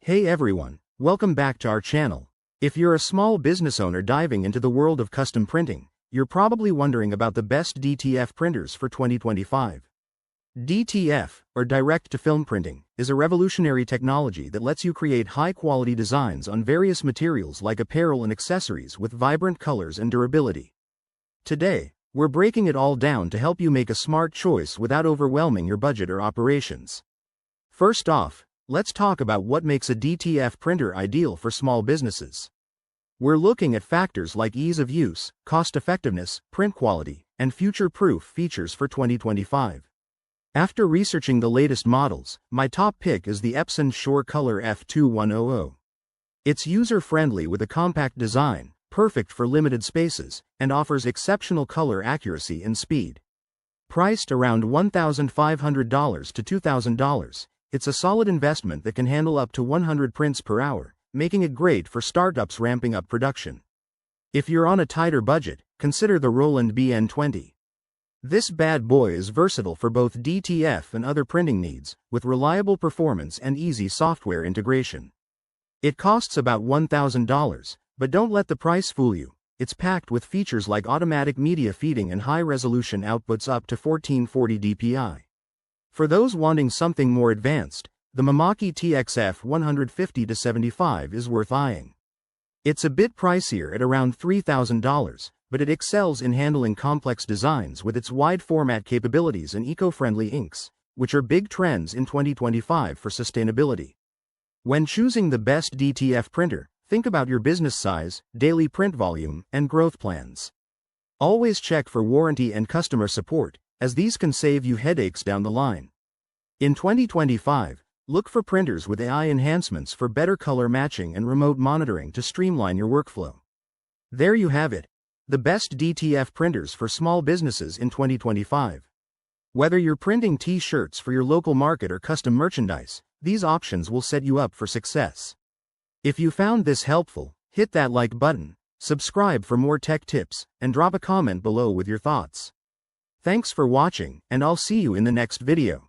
Hey everyone, welcome back to our channel. If you're a small business owner diving into the world of custom printing, you're probably wondering about the best DTF printers for 2025. DTF, or direct-to-film printing, is a revolutionary technology that lets you create high-quality designs on various materials like apparel and accessories with vibrant colors and durability. Today, we're breaking it all down to help you make a smart choice without overwhelming your budget or operations. First off, let's talk about what makes a DTF printer ideal for small businesses. We're looking at factors like ease of use, cost-effectiveness, print quality, and future-proof features for 2025. After researching the latest models, my top pick is the Epson SureColor F2100. It's user-friendly with a compact design, perfect for limited spaces, and offers exceptional color accuracy and speed. Priced around $1,500 to $2,000, it's a solid investment that can handle up to 100 prints per hour, making it great for startups ramping up production. If you're on a tighter budget, consider the Roland BN20. This bad boy is versatile for both DTF and other printing needs, with reliable performance and easy software integration. It costs about $1,000, but don't let the price fool you. It's packed with features like automatic media feeding and high-resolution outputs up to 1440 dpi. For those wanting something more advanced, the Mimaki TXF 150-75 is worth eyeing. It's a bit pricier at around $3,000, but it excels in handling complex designs with its wide-format capabilities and eco-friendly inks, which are big trends in 2025 for sustainability. When choosing the best DTF printer, think about your business size, daily print volume, and growth plans. Always check for warranty and customer support, as these can save you headaches down the line. In 2025, look for printers with AI enhancements for better color matching and remote monitoring to streamline your workflow. There you have it, the best DTF printers for small businesses in 2025. Whether you're printing t-shirts for your local market or custom merchandise, these options will set you up for success. If you found this helpful, hit that like button, subscribe for more tech tips, and drop a comment below with your thoughts. Thanks for watching, and I'll see you in the next video.